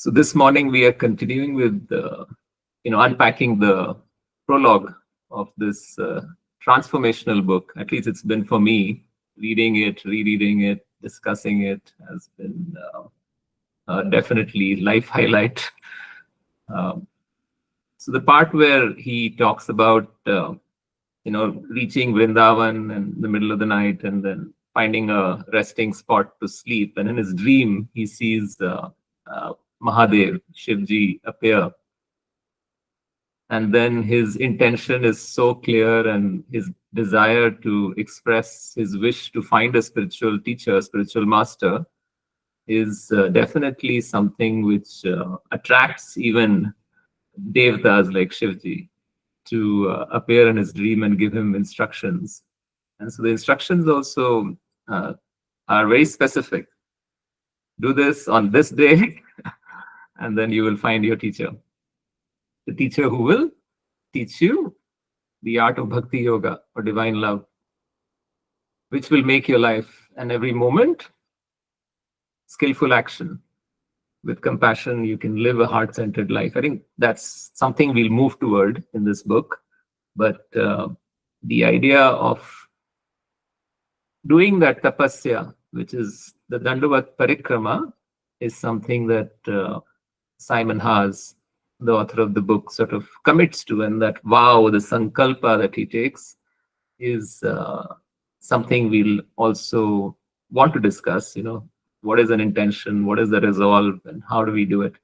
So this morning we are continuing with unpacking the prologue of this transformational book. At least it's been for me. Reading it, rereading it, discussing it has been definitely life highlight. Um, so the part where he talks about reaching Vrindavan in the middle of the night and then finding a resting spot to sleep, and in his dream he sees Mahadev, Shivji, appear. And then his intention is so clear, and his desire to express his wish to find a spiritual teacher, spiritual master, is definitely something which attracts even devatas like Shivji to appear in his dream and give him instructions. And so the instructions also are very specific. Do this on this day, and then you will find your teacher. The teacher who will teach you the art of bhakti yoga or divine love, which will make your life and every moment skillful action. With compassion, you can live a heart-centered life. I think that's something we'll move toward in this book. But the idea of doing that tapasya, which is the Dandavat Parikrama, is something that Simon Haas, the author of the book, sort of commits to, and that vow, the sankalpa that he takes, is something we'll also want to discuss. What is an intention, what is the resolve, and how do we do it?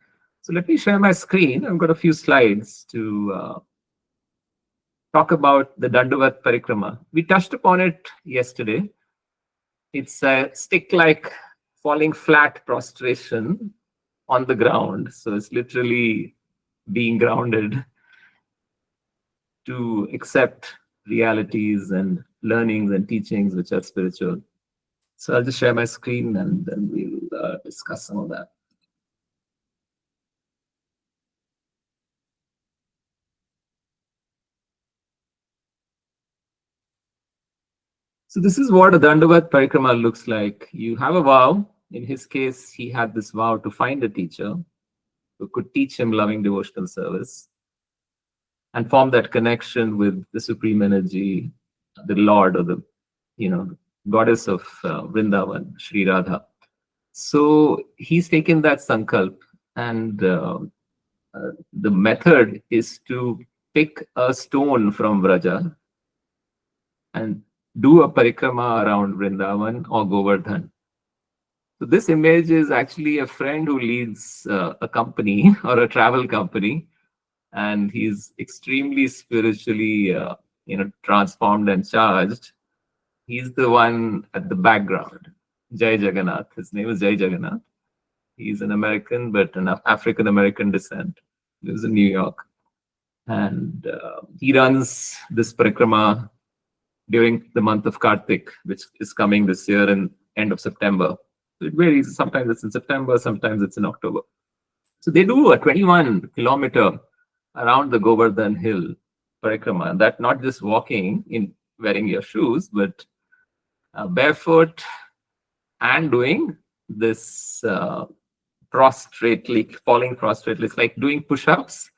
So let me share my screen. I've got a few slides to talk about the Dandavat Parikrama. We touched upon it yesterday. It's a stick-like falling flat prostration on the ground. So it's literally being grounded to accept realities and learnings and teachings which are spiritual. So I'll just share my screen and then we'll discuss some of that. So this is what a Dandavat Parikrama looks like. You have a vow. In his case, he had this vow to find a teacher who could teach him loving devotional service and form that connection with the Supreme Energy, the Lord, or the goddess of Vrindavan, Sri Radha. So he's taken that sankalp, and the method is to pick a stone from Vraja and do a parikrama around Vrindavan or Govardhan. So this image is actually a friend who leads a company or a travel company, and he's extremely spiritually transformed and charged. He's the one at the background, Jai Jagannath. His name is Jai Jagannath. He's an American, but an African-American descent. Lives in New York. And he runs this parikrama during the month of Kartik, which is coming this year in end of September. So it varies. Sometimes it's in September, sometimes it's in October. So they do a 21-kilometer around the Govardhan Hill parikrama. And that not just walking in wearing your shoes, but barefoot and doing this prostrate, falling prostrate. It's like doing push-ups,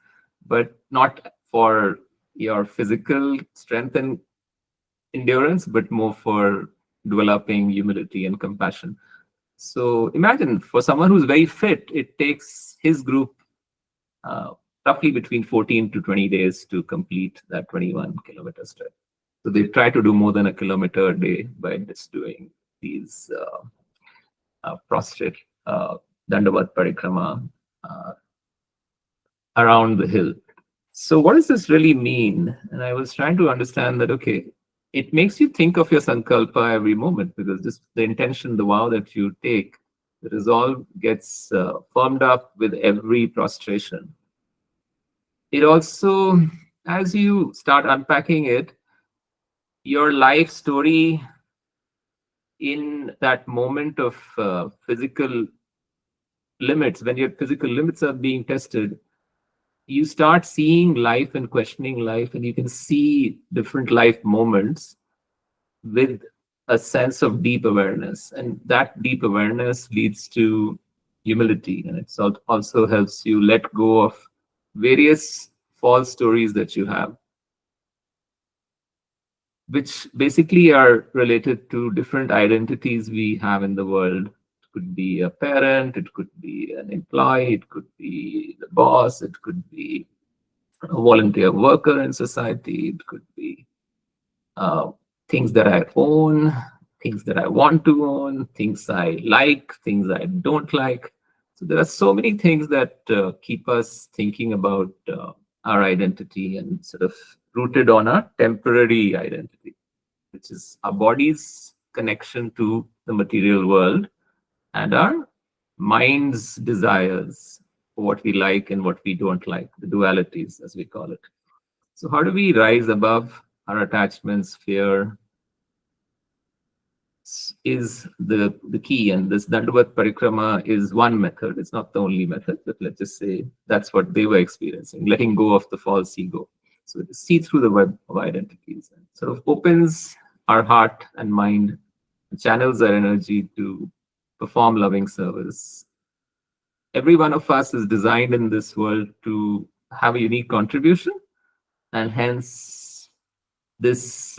but not for your physical strength and endurance, but more for developing humility and compassion. So imagine for someone who's very fit, it takes his group roughly between 14 to 20 days to complete that 21-kilometer stretch. So they try to do more than a kilometer a day by just doing these prostrate Dandavat Parikrama around the hill. So what does this really mean? And I was trying to understand that, okay, it makes you think of your sankalpa every moment, because just the intention, the vow that you take, the resolve gets firmed up with every prostration. It also, as you start unpacking it, your life story in that moment of physical limits, when your physical limits are being tested, you start seeing life and questioning life, and you can see different life moments with a sense of deep awareness. And that deep awareness leads to humility, and it also helps you let go of various false stories that you have, which basically are related to different identities we have in the world. It could be a parent, it could be an employee, it could be the boss, it could be a volunteer worker in society, it could be uh, things that I own, things that I want to own, things I like, things I don't like. So there are so many things that keep us thinking about our identity and sort of rooted on a temporary identity, which is our body's connection to the material world and our mind's desires for what we like and what we don't like, the dualities, as we call it. So, how do we rise above our attachments, fear, is the key. And this Dandavat Parikrama is one method. It's not the only method, but let's just say that's what they were experiencing, letting go of the false ego. So see through the web of identities and sort of opens our heart and mind, channels our energy to perform loving service. Every one of us is designed in this world to have a unique contribution, and hence this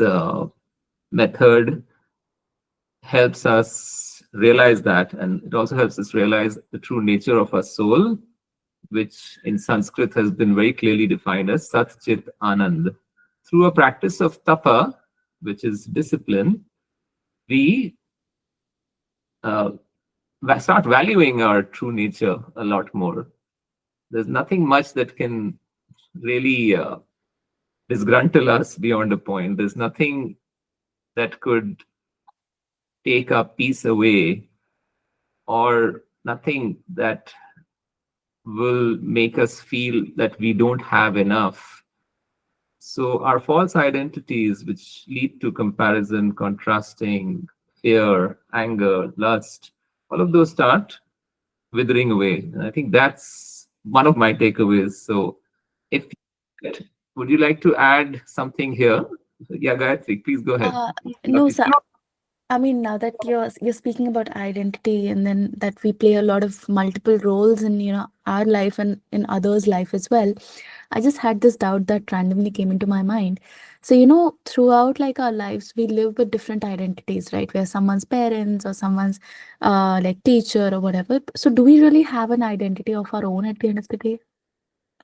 method helps us realize that, and it also helps us realize the true nature of our soul, which in Sanskrit has been very clearly defined as Sat Chit Anand. Through a practice of tapa, which is discipline, we uh, start valuing our true nature a lot more. There's nothing much that can really disgruntle us beyond a point. There's nothing that could take our peace away, or nothing that will make us feel that we don't have enough. So, our false identities, which lead to comparison, contrasting, fear, anger, lust, all of those start withering away. And I think that's one of my takeaways. So, if would you like to add something here? Yeah, Gayatri, please go ahead. Uh, Love no, you. sir. I mean, now that you're speaking about identity, and then that we play a lot of multiple roles in our life and in others' life as well, I just had this doubt that randomly came into my mind. So throughout like our lives, we live with different identities, right? We're someone's parents or someone's like teacher or whatever. So do we really have an identity of our own at the end of the day,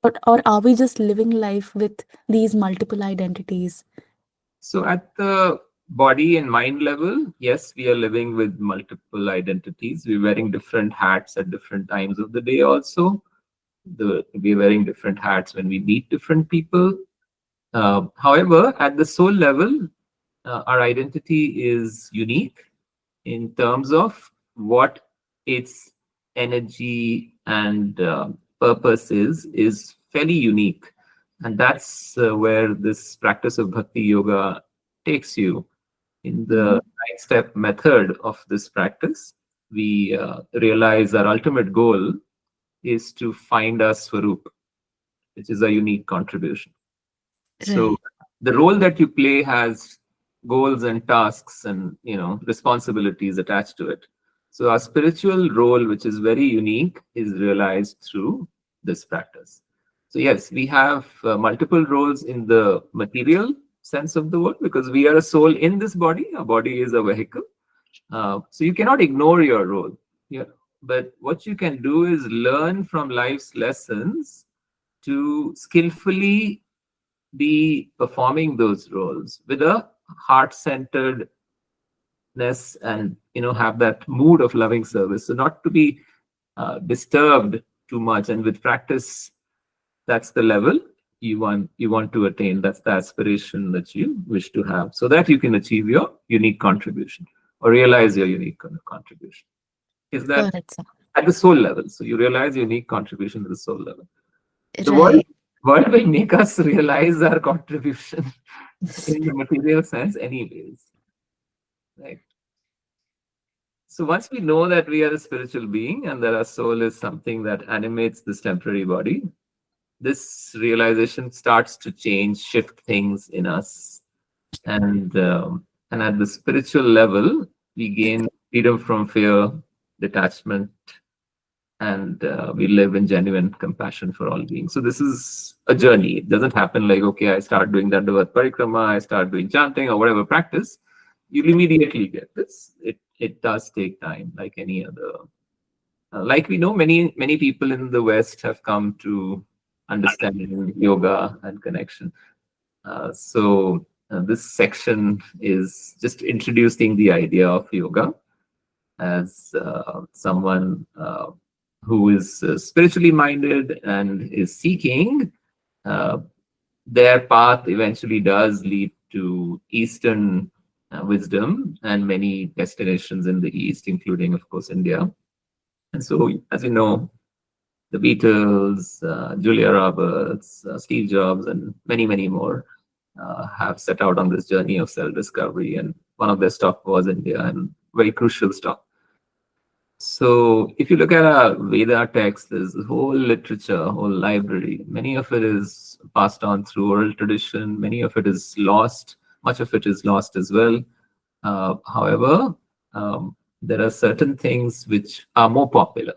or are we just living life with these multiple identities? So, at the body and mind level, yes, we are living with multiple identities. We're wearing different hats at different times of the day, also. We're wearing different hats when we meet different people. However, at the soul level, our identity is unique in terms of what its energy and purpose is fairly unique, and that's where this practice of bhakti yoga takes you. In the Mm-hmm. 9-step method of this practice, we realize our ultimate goal is to find our swarup, which is a unique contribution. So Right. the role that you play has goals and tasks and responsibilities attached to it. So our spiritual role, which is very unique, is realized through this practice. So yes, we have multiple roles in the material sense of the word, because we are a soul in this body. Our body is a vehicle. So you cannot ignore your role. Yeah. But what you can do is learn from life's lessons to skillfully be performing those roles with a heart-centeredness, and have that mood of loving service, so not to be disturbed too much. And with practice, that's the level you want to attain. That's the aspiration that you wish to have, so that you can achieve your unique contribution or realize your unique contribution. Is that Correct, sir. at the soul level? So you realize your unique contribution at the soul level. The world Right. world will make us realize our contribution in the material sense anyways, right? So once we know that we are a spiritual being and that our soul is something that animates this temporary body, this realization starts to change, shift things in us. And at the spiritual level, we gain freedom from fear, detachment, and we live in genuine compassion for all beings. So this is a journey. It doesn't happen like, okay, I start doing Dandavat Parikrama, I start doing chanting or whatever practice. You'll immediately get this. It does take time, like any other. Like we know, many people in the West have come to understanding yoga and connection. This section is just introducing the idea of yoga as someone who is spiritually minded and is seeking. Uh, their path eventually does lead to Eastern wisdom and many destinations in the East, including, of course, India. And so, as you know, the Beatles, Julia Roberts, Steve Jobs, and many more have set out on this journey of self-discovery. And one of their stop was India, and very crucial stop. So if you look at our Veda text, there's a whole literature, a whole library. Many of it is passed on through oral tradition. Many of it is lost. Much of it is lost as well. However, there are certain things which are more popular.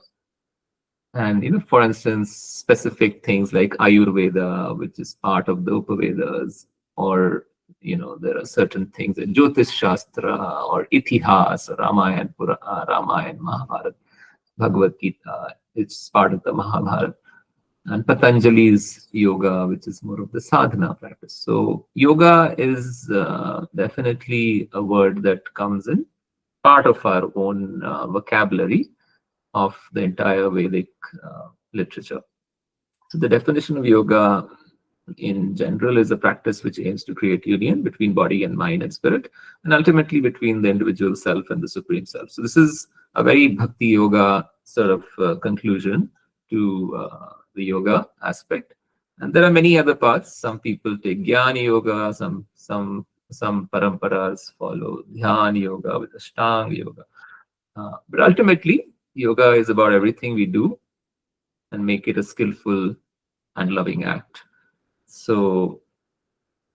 And, for instance, specific things like Ayurveda, which is part of the Upavedas, or, there are certain things in Jyotish Shastra or Itihas, Ramayana, Mahabharata, Bhagavad Gita, it's part of the Mahabharata. And Patanjali's yoga, which is more of the sadhana practice. So yoga is definitely a word that comes in part of our own vocabulary of the entire Vedic literature. So the definition of yoga in general is a practice which aims to create union between body and mind and spirit, and ultimately between the individual self and the supreme self. So this is a very bhakti yoga sort of conclusion to the yoga aspect. And there are many other paths. Some people take jnana yoga, some paramparas follow dhyana yoga with ashtanga yoga. But ultimately, yoga is about everything we do and make it a skillful and loving act. So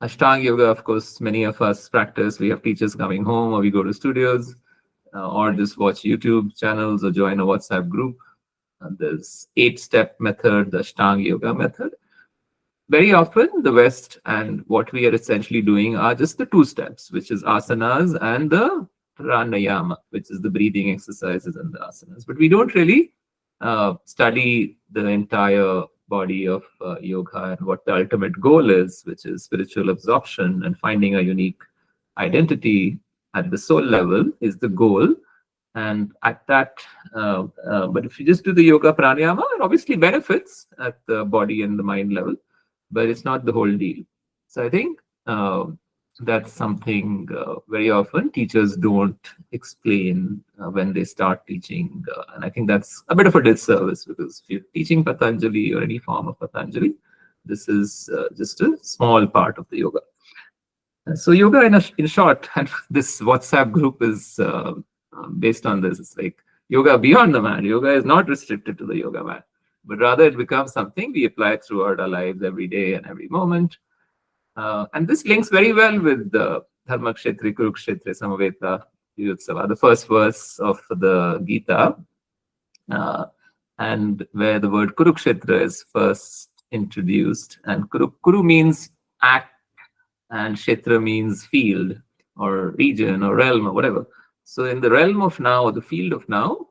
Ashtanga yoga, of course, many of us practice. We have teachers coming home, or we go to studios, or just watch YouTube channels or join a WhatsApp group. And there's 8-step method, the Ashtanga yoga method. Very often, the West and what we are essentially doing are just the 2 steps, which is asanas and the pranayama, which is the breathing exercises and the asanas. But we don't really study the entire body of yoga and what the ultimate goal is, which is spiritual absorption and finding a unique identity at the soul level is the goal. And at that, but if you just do the yoga pranayama, it obviously benefits at the body and the mind level, but it's not the whole deal. So I think that's something very often teachers don't explain when they start teaching. And I think that's a bit of a disservice, because if you're teaching Patanjali or any form of Patanjali, this is just a small part of the yoga. So yoga, in short, and this WhatsApp group is based on this. It's like yoga beyond the mat. Yoga is not restricted to the yoga mat, but rather it becomes something we apply throughout our lives every day and every moment. And this links very well with the Dharma Kshetri Kurukshetra Samaveta Yutsava, the first verse of the Gita, and where the word Kurukshetra is first introduced. And Kuru means act, and Kshetra means field or region or realm or whatever. So in the realm of now, or the field of now,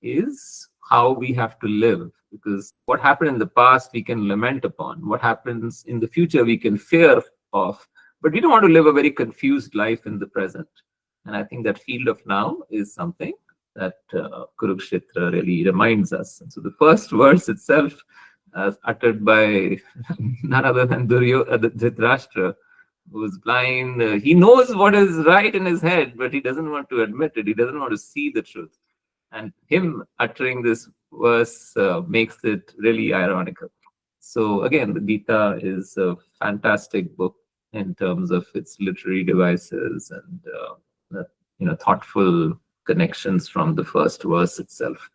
is how we have to live, because what happened in the past we can lament upon, what happens in the future we can fear of, but we don't want to live a very confused life in the present. And I think that field of now is something that Kurukshetra really reminds us. And so the first verse itself, uttered by none other than Dhritarashtra, who is blind, he knows what is right in his head, but he doesn't want to admit it, he doesn't want to see the truth. And him uttering this verse makes it really ironical. So again, the Gita is a fantastic book in terms of its literary devices and thoughtful connections from the first verse itself.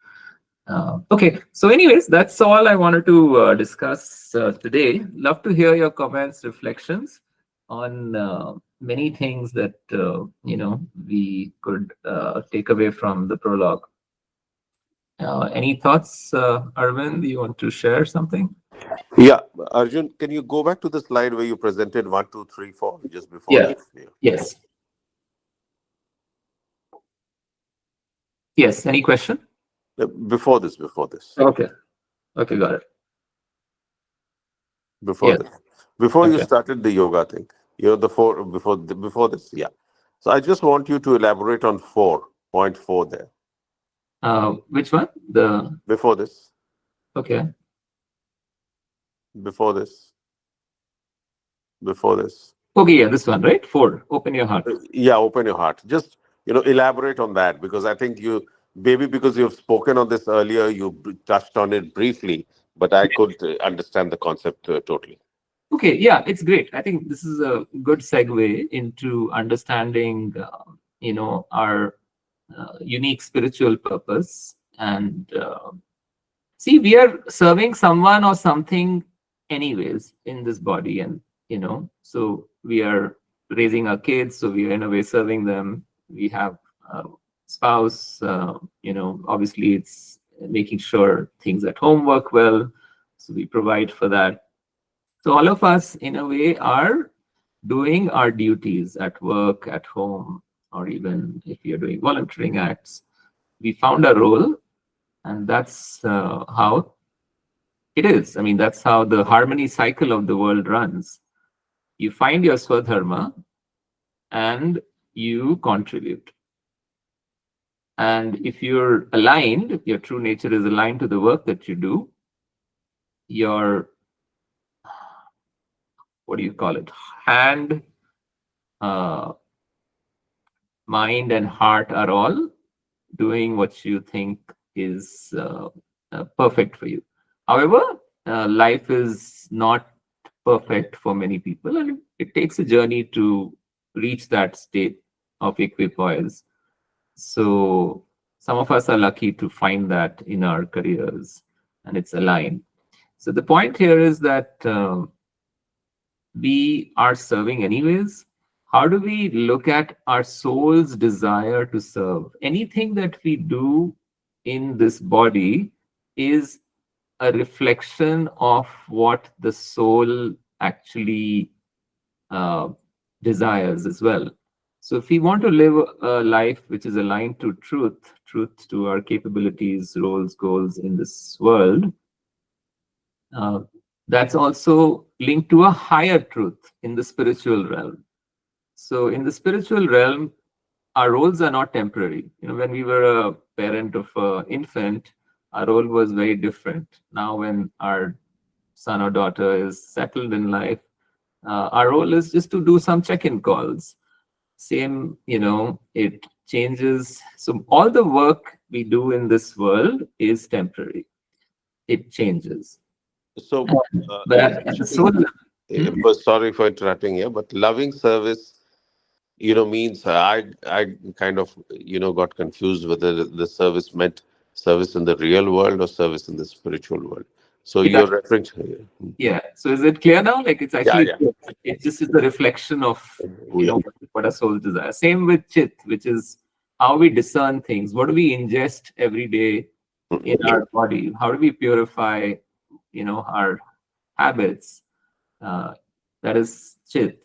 Okay, so anyways, that's all I wanted to discuss today. Love to hear your comments, reflections on many things that we could take away from the prologue. Any thoughts, Arvind? You want to share something? Yeah, Arjun, can you go back to the slide where you presented one, two, three, four, just before Yeah. this? Yeah. Yes. Yes. Any question? Before this, before this, Okay. Okay. Got it. before Yes. this, before you Okay. started the yoga thing. The four before this. Yeah. So I just want you to elaborate on 4.4 there. Which one? The Before this, okay. before this, before this. Okay. Yeah. This one, right? Four. Open your heart. Yeah, open your heart. Just elaborate on that, because I think you maybe because you've spoken on this earlier, you touched on it briefly, but I could understand the concept totally. Okay. Yeah. It's great. I think this is a good segue into understanding, our unique spiritual purpose. And see, we are serving someone or something, anyways, in this body, and so we are raising our kids. So we are in a way serving them. We have a spouse. Obviously, it's making sure things at home work well. So we provide for that. So all of us, in a way, are doing our duties at work, at home, or even if you're doing volunteering acts. We found a role, and that's how it is. I mean, that's how the harmony cycle of the world runs. You find your swadharma and you contribute. And if you're aligned, your true nature is aligned to the work that you do, your, what do you call it? Hand, uh, mind, and heart are all doing what you think is perfect for you. However, life is not perfect for many people, and it takes a journey to reach that state of equipoise. So, some of us are lucky to find that in our careers, and it's aligned. So, the point here is that we are serving anyways. How do we look at our soul's desire to serve? Anything that we do in this body is a reflection of what the soul actually uh, desires as well. So, if we want to live a life which is aligned to truth to our capabilities, roles, goals in this world, uh, that's also linked to a higher truth in the spiritual realm. So, in the spiritual realm, our roles are not temporary. When we were a parent of an infant, our role was very different. Now, when our son or daughter is settled in life, our role is just to do some check-in calls. Same, it changes. So, all the work we do in this world is temporary. It changes. So, But at the especially, soul level, hmm? sorry for interrupting here, but loving service, means I kind of got confused whether the service meant service in the real world or service in the spiritual world. So It you're referring to, Yeah. So is it clear now? Like it's yeah, actually yeah, clear. It just is the reflection of yeah. what a soul desire. Same with chit, which is how we discern things. What do we ingest every day in our body? How do we purify, our habits? Uh, that is chit.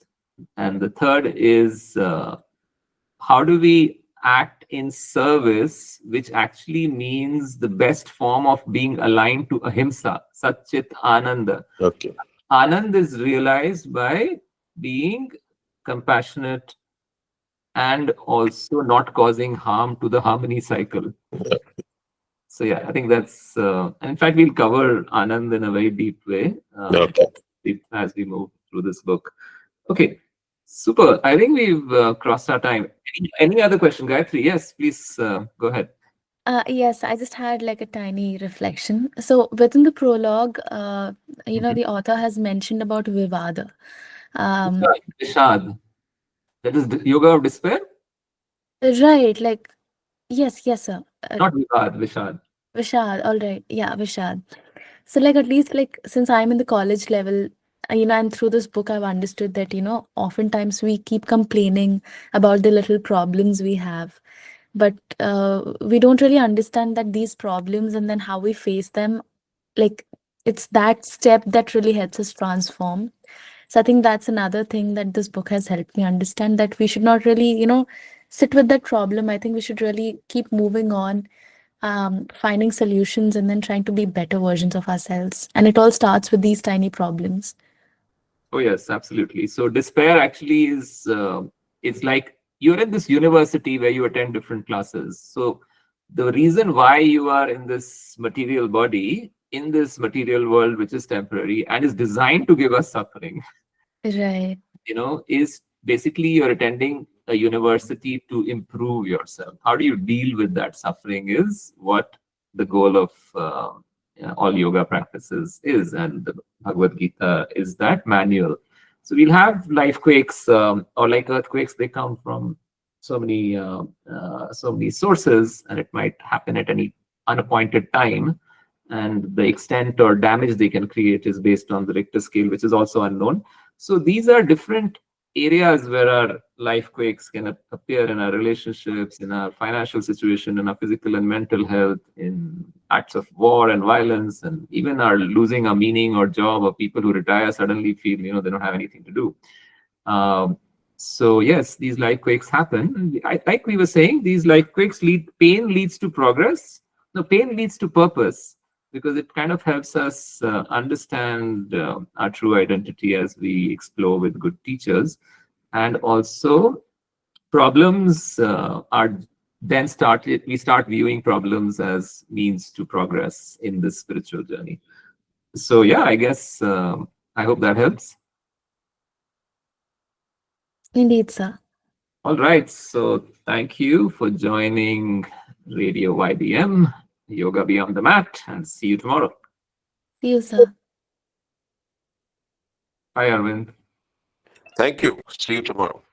And the third is how do we act in service, which actually means the best form of being aligned to ahimsa, Satchit Ananda. Okay. Anand is realized by being compassionate and also not causing harm to the harmony cycle. So yeah, I think that's. In fact, we'll cover Anand in a very deep way Okay. as we move through this book. Okay, super. I think we've crossed our time. Any other question, Gayatri? Yes, please go ahead. Yes, I just had like a tiny reflection. So within the prologue, Mhm. the author has mentioned about Vivada. Um, Vishad. That is the yoga of despair, right, like, yes, sir. not Vivad, Vishad. Vishad, all right. Yeah, Vishad. So, like, at least, like, since I'm in the college level, and through this book, I've understood that, oftentimes we keep complaining about the little problems we have. but we don't really understand that these problems and then how we face them, like it's that step that really helps us transform. So I think that's another thing that this book has helped me understand, that we should not really, sit with that problem. I think we should really keep moving on, finding solutions and then trying to be better versions of ourselves. And it all starts with these tiny problems. Oh yes, absolutely. So despair actually is it's like you're in this university where you attend different classes. So the reason why you are in this material body, in this material world, which is temporary and is designed to give us suffering, Right. is basically you're attending a university to improve yourself. How do you deal with that suffering is what the goal of all yoga practices is, and the Bhagavad Gita is that manual. So we'll have life quakes or like earthquakes. They come from so many sources, and it might happen at any unappointed time. And the extent or damage they can create is based on the Richter scale, which is also unknown. So these are different areas where our life quakes can appear in our relationships, in our financial situation, in our physical and mental health, in acts of war and violence, and even our losing a meaning or job, or people who retire suddenly feel they don't have anything to do. So yes, these life quakes happen. Like we were saying, these life quakes pain leads to progress. No, pain leads to purpose, because it kind of helps us understand our true identity as we explore with good teachers. And also, problems are then we start viewing problems as means to progress in this spiritual journey. So yeah, I guess I hope that helps. Indeed, sir. All right, so thank you for joining Radio YBM, Yoga Beyond the Mat, and see you tomorrow. See you, sir. Bye, Arvind. Thank you. See you tomorrow.